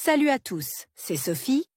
Salut à tous, c'est Sophie.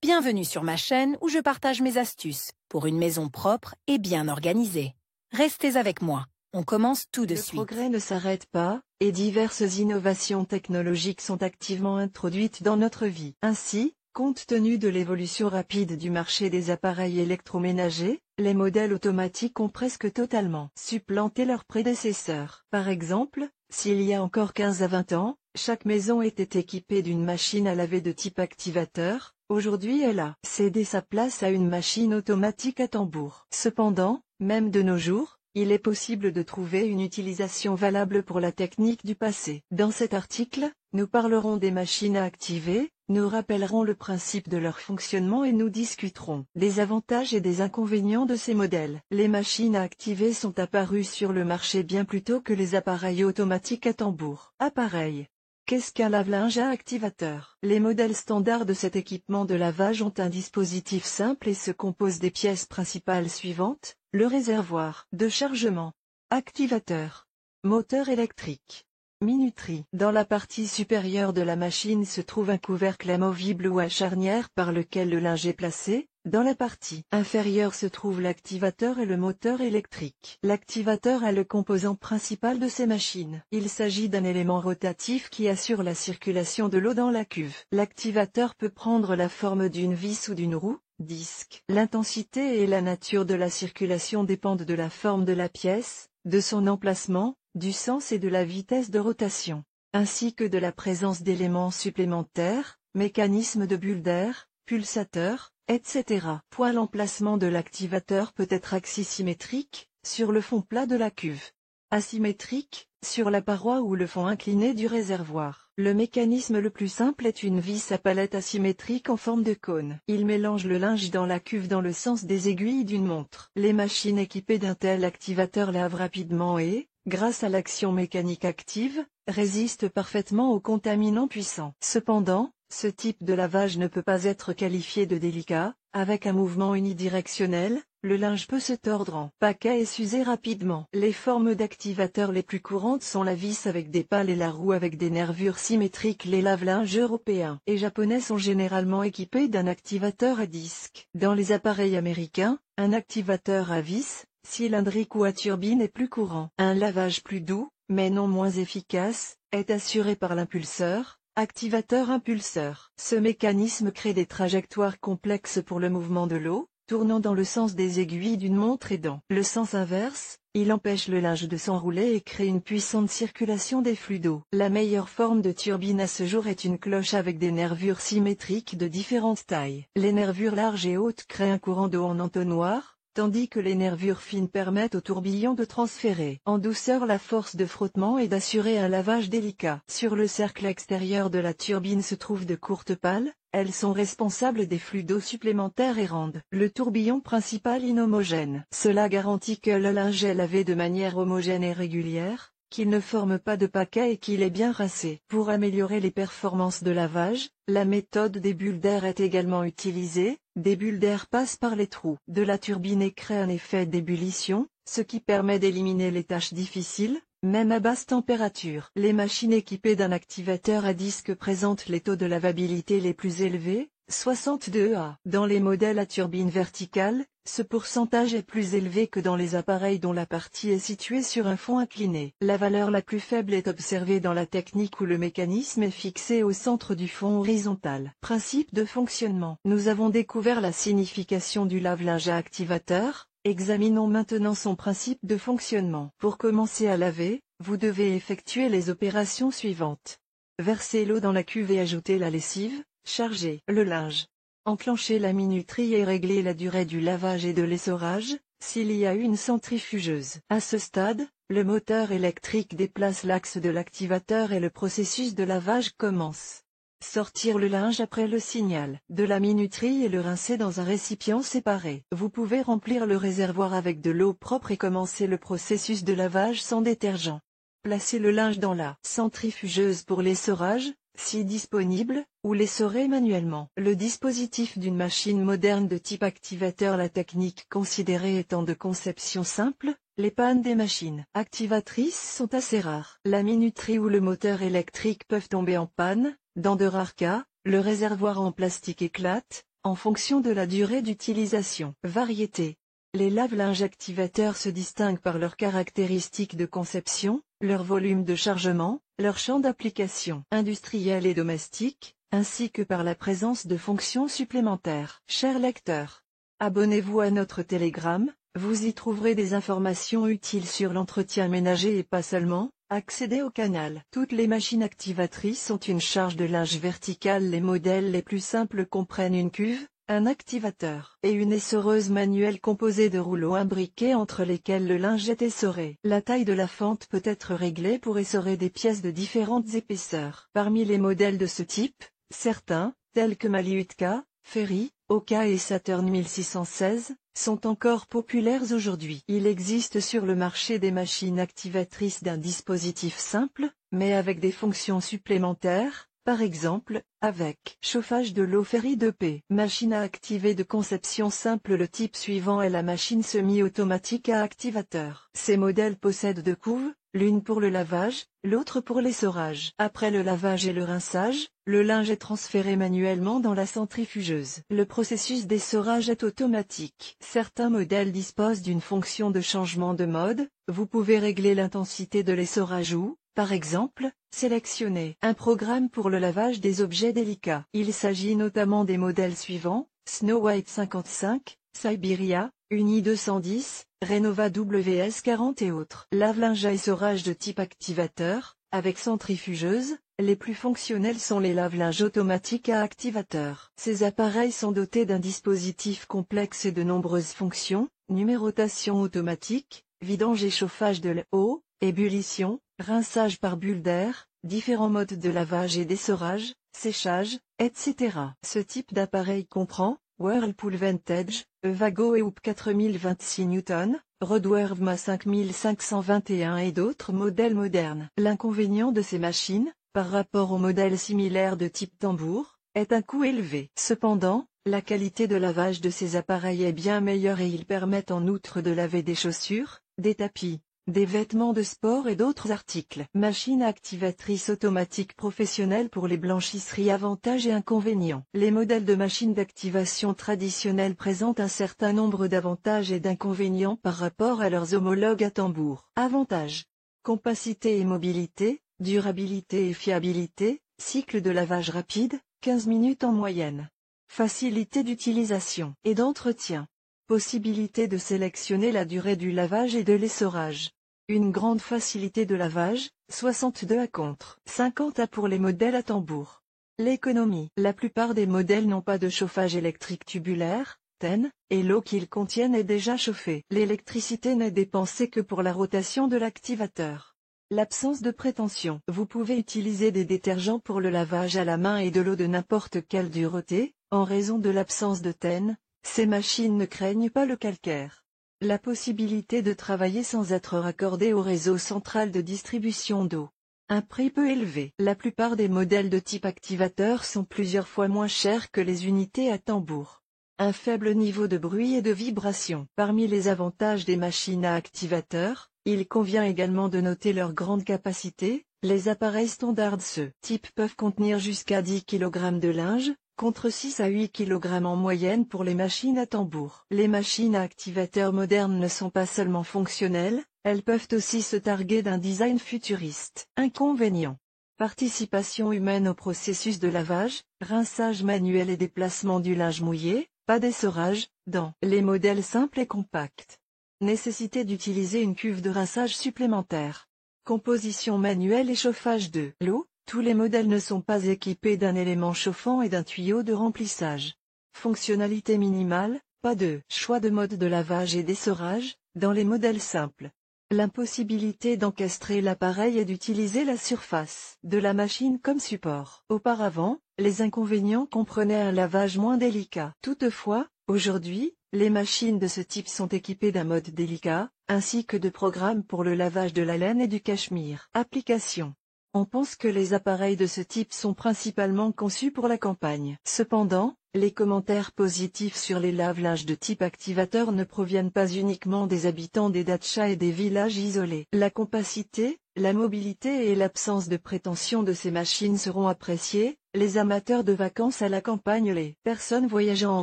Bienvenue sur ma chaîne où je partage mes astuces pour une maison propre et bien organisée. Restez avec moi, on commence tout de suite. Le progrès ne s'arrête pas, et diverses innovations technologiques sont activement introduites dans notre vie. Ainsi, compte tenu de l'évolution rapide du marché des appareils électroménagers, les modèles automatiques ont presque totalement supplanté leurs prédécesseurs. Par exemple, s'il y a encore 15 à 20 ans, chaque maison était équipée d'une machine à laver de type activateur, aujourd'hui elle a cédé sa place à une machine automatique à tambour. Cependant, même de nos jours, il est possible de trouver une utilisation valable pour la technique du passé. Dans cet article, nous parlerons des machines à activer, nous rappellerons le principe de leur fonctionnement et nous discuterons des avantages et des inconvénients de ces modèles. Les machines à activer sont apparues sur le marché bien plus tôt que les appareils automatiques à tambour. Appareil. Qu'est-ce qu'un lave-linge à activateur? Les modèles standards de cet équipement de lavage ont un dispositif simple et se composent des pièces principales suivantes: le réservoir de chargement, activateur, moteur électrique, minuterie. Dans la partie supérieure de la machine se trouve un couvercle amovible ou à charnière par lequel le linge est placé. Dans la partie inférieure se trouve l'activateur et le moteur électrique. L'activateur est le composant principal de ces machines. Il s'agit d'un élément rotatif qui assure la circulation de l'eau dans la cuve. L'activateur peut prendre la forme d'une vis ou d'une roue, disque. L'intensité et la nature de la circulation dépendent de la forme de la pièce, de son emplacement, du sens et de la vitesse de rotation, ainsi que de la présence d'éléments supplémentaires, mécanismes de bulles d'air, pulsateurs, etc. L'emplacement de l'activateur peut être axisymétrique, sur le fond plat de la cuve. Asymétrique, sur la paroi ou le fond incliné du réservoir. Le mécanisme le plus simple est une vis à palette asymétrique en forme de cône. Il mélange le linge dans la cuve dans le sens des aiguilles d'une montre. Les machines équipées d'un tel activateur lavent rapidement et, grâce à l'action mécanique active, résistent parfaitement aux contaminants puissants. Cependant, ce type de lavage ne peut pas être qualifié de délicat. Avec un mouvement unidirectionnel, le linge peut se tordre en paquets et s'user rapidement. Les formes d'activateurs les plus courantes sont la vis avec des pales et la roue avec des nervures symétriques. Les lave-linges européens et japonais sont généralement équipés d'un activateur à disque. Dans les appareils américains, un activateur à vis, cylindrique ou à turbine est plus courant. Un lavage plus doux, mais non moins efficace, est assuré par l'impulseur, activateur-impulseur. Ce mécanisme crée des trajectoires complexes pour le mouvement de l'eau, tournant dans le sens des aiguilles d'une montre et dans le sens inverse, il empêche le linge de s'enrouler et crée une puissante circulation des flux d'eau. La meilleure forme de turbine à ce jour est une cloche avec des nervures symétriques de différentes tailles. Les nervures larges et hautes créent un courant d'eau en entonnoir, tandis que les nervures fines permettent au tourbillon de transférer en douceur la force de frottement et d'assurer un lavage délicat. Sur le cercle extérieur de la turbine se trouvent de courtes pales, elles sont responsables des flux d'eau supplémentaires et rendent le tourbillon principal inhomogène. Cela garantit que le linge est lavé de manière homogène et régulière, qu'il ne forme pas de paquets et qu'il est bien rincé. Pour améliorer les performances de lavage, la méthode des bulles d'air est également utilisée. Des bulles d'air passent par les trous de la turbine et créent un effet d'ébullition, ce qui permet d'éliminer les tâches difficiles, même à basse température. Les machines équipées d'un activateur à disque présentent les taux de lavabilité les plus élevés, 62 A. Dans les modèles à turbine verticale, ce pourcentage est plus élevé que dans les appareils dont la partie est située sur un fond incliné. La valeur la plus faible est observée dans la technique où le mécanisme est fixé au centre du fond horizontal. Principe de fonctionnement. Nous avons découvert la signification du lave-linge à activateur. Examinons maintenant son principe de fonctionnement. Pour commencer à laver, vous devez effectuer les opérations suivantes. Verser l'eau dans la cuve et ajouter la lessive. Charger le linge. Enclencher la minuterie et régler la durée du lavage et de l'essorage, s'il y a une centrifugeuse. À ce stade, le moteur électrique déplace l'axe de l'activateur et le processus de lavage commence. Sortir le linge après le signal de la minuterie et le rincer dans un récipient séparé. Vous pouvez remplir le réservoir avec de l'eau propre et commencer le processus de lavage sans détergent. Placez le linge dans la centrifugeuse pour l'essorage, si disponible, ou l'essorer manuellement. Le dispositif d'une machine moderne de type activateur. La technique considérée étant de conception simple, les pannes des machines activatrices sont assez rares. La minuterie ou le moteur électrique peuvent tomber en panne. Dans de rares cas, le réservoir en plastique éclate, en fonction de la durée d'utilisation. Variété. Les lave-linges activateurs se distinguent par leurs caractéristiques de conception, leur volume de chargement, leur champ d'application industriel et domestique, ainsi que par la présence de fonctions supplémentaires. Chers lecteurs, abonnez-vous à notre Telegram, vous y trouverez des informations utiles sur l'entretien ménager et pas seulement. Accédez au canal. Toutes les machines activatrices ont une charge de linge verticale. Les modèles les plus simples comprennent une cuve, un activateur et une essoreuse manuelle composée de rouleaux imbriqués entre lesquels le linge est essoré. La taille de la fente peut être réglée pour essorer des pièces de différentes épaisseurs. Parmi les modèles de ce type, certains, tels que Maliutka, Ferry, Oka et Saturn 1616, sont encore populaires aujourd'hui. Il existe sur le marché des machines activatrices d'un dispositif simple, mais avec des fonctions supplémentaires, par exemple, avec chauffage de l'eau Ferry 2P. Machine à activer de conception simple. Le type suivant est la machine semi-automatique à activateur. Ces modèles possèdent deux couves, l'une pour le lavage, l'autre pour l'essorage. Après le lavage et le rinçage, le linge est transféré manuellement dans la centrifugeuse. Le processus d'essorage est automatique. Certains modèles disposent d'une fonction de changement de mode, vous pouvez régler l'intensité de l'essorage ou, par exemple, sélectionner un programme pour le lavage des objets délicats. Il s'agit notamment des modèles suivants, Snow White 55, Siberia, Uni 210, Renova WS40 et autres. Lave-linge à essorage de type activateur, avec centrifugeuse, les plus fonctionnels sont les lave-linges automatiques à activateur. Ces appareils sont dotés d'un dispositif complexe et de nombreuses fonctions, numérotation automatique, vidange et chauffage de l'eau, ébullition, rinçage par bulle d'air, différents modes de lavage et d'essorage, séchage, etc. Ce type d'appareil comprend Whirlpool Vantage, Evago et Hoop 4026 N, Rodwervma 5521 et d'autres modèles modernes. L'inconvénient de ces machines, par rapport aux modèles similaires de type tambour, est un coût élevé. Cependant, la qualité de lavage de ces appareils est bien meilleure et ils permettent en outre de laver des chaussures, des tapis, des vêtements de sport et d'autres articles. Machine activatrice automatique professionnelle pour les blanchisseries. Avantages et inconvénients. Les modèles de machines d'activation traditionnelles présentent un certain nombre d'avantages et d'inconvénients par rapport à leurs homologues à tambour. Avantages. Compacité et mobilité, durabilité et fiabilité, cycle de lavage rapide, 15 minutes en moyenne. Facilité d'utilisation et d'entretien. Possibilité de sélectionner la durée du lavage et de l'essorage. Une grande facilité de lavage, 62 à contre 50 à pour les modèles à tambour. L'économie. La plupart des modèles n'ont pas de chauffage électrique tubulaire, TEN, et l'eau qu'ils contiennent est déjà chauffée. L'électricité n'est dépensée que pour la rotation de l'activateur. L'absence de prétention. Vous pouvez utiliser des détergents pour le lavage à la main et de l'eau de n'importe quelle dureté, en raison de l'absence de TEN. Ces machines ne craignent pas le calcaire. La possibilité de travailler sans être raccordé au réseau central de distribution d'eau. Un prix peu élevé. La plupart des modèles de type activateur sont plusieurs fois moins chers que les unités à tambour. Un faible niveau de bruit et de vibration. Parmi les avantages des machines à activateur, il convient également de noter leur grande capacité. Les appareils standards ce type peuvent contenir jusqu'à 10 kg de linge, contre 6 à 8 kg en moyenne pour les machines à tambour. Les machines à activateur modernes ne sont pas seulement fonctionnelles, elles peuvent aussi se targuer d'un design futuriste. Inconvénients. Participation humaine au processus de lavage, rinçage manuel et déplacement du linge mouillé, pas d'essorage, dans les modèles simples et compacts. Nécessité d'utiliser une cuve de rinçage supplémentaire. Composition manuelle et chauffage de l'eau. Tous les modèles ne sont pas équipés d'un élément chauffant et d'un tuyau de remplissage. Fonctionnalité minimale, pas de choix de mode de lavage et d'essorage, dans les modèles simples. L'impossibilité d'encastrer l'appareil et d'utiliser la surface de la machine comme support. Auparavant, les inconvénients comprenaient un lavage moins délicat. Toutefois, aujourd'hui, les machines de ce type sont équipées d'un mode délicat, ainsi que de programmes pour le lavage de la laine et du cachemire. Application. On pense que les appareils de ce type sont principalement conçus pour la campagne. Cependant, les commentaires positifs sur les lave-linges de type activateur ne proviennent pas uniquement des habitants des dachas et des villages isolés. La compacité, la mobilité et l'absence de prétention de ces machines seront appréciées, les amateurs de vacances à la campagne, les personnes voyageant en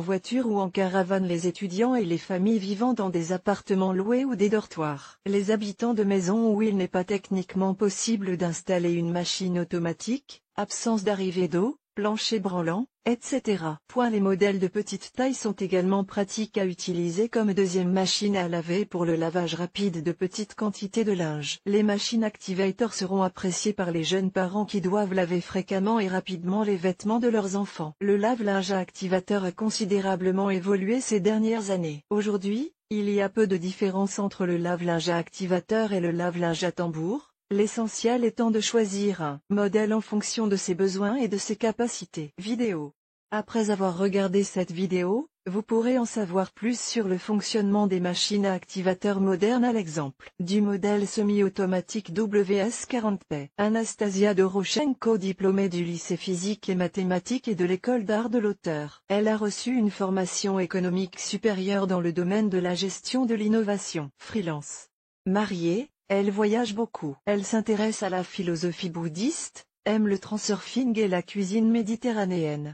voiture ou en caravane, les étudiants et les familles vivant dans des appartements loués ou des dortoirs, les habitants de maisons où il n'est pas techniquement possible d'installer une machine automatique, absence d'arrivée d'eau, plancher branlant, etc. Les modèles de petite taille sont également pratiques à utiliser comme deuxième machine à laver pour le lavage rapide de petites quantités de linge. Les machines Activator seront appréciées par les jeunes parents qui doivent laver fréquemment et rapidement les vêtements de leurs enfants. Le lave-linge à activateur a considérablement évolué ces dernières années. Aujourd'hui, il y a peu de différence entre le lave-linge à activateur et le lave-linge à tambour. L'essentiel étant de choisir un modèle en fonction de ses besoins et de ses capacités. Vidéo. Après avoir regardé cette vidéo, vous pourrez en savoir plus sur le fonctionnement des machines à activateur modernes à l'exemple du modèle semi-automatique WS40P. Anastasia Doroshenko, diplômée du lycée physique et mathématiques et de l'école d'art de l'auteur. Elle a reçu une formation économique supérieure dans le domaine de la gestion de l'innovation. Freelance. Mariée. Elle voyage beaucoup. Elle s'intéresse à la philosophie bouddhiste, aime le transurfing et la cuisine méditerranéenne.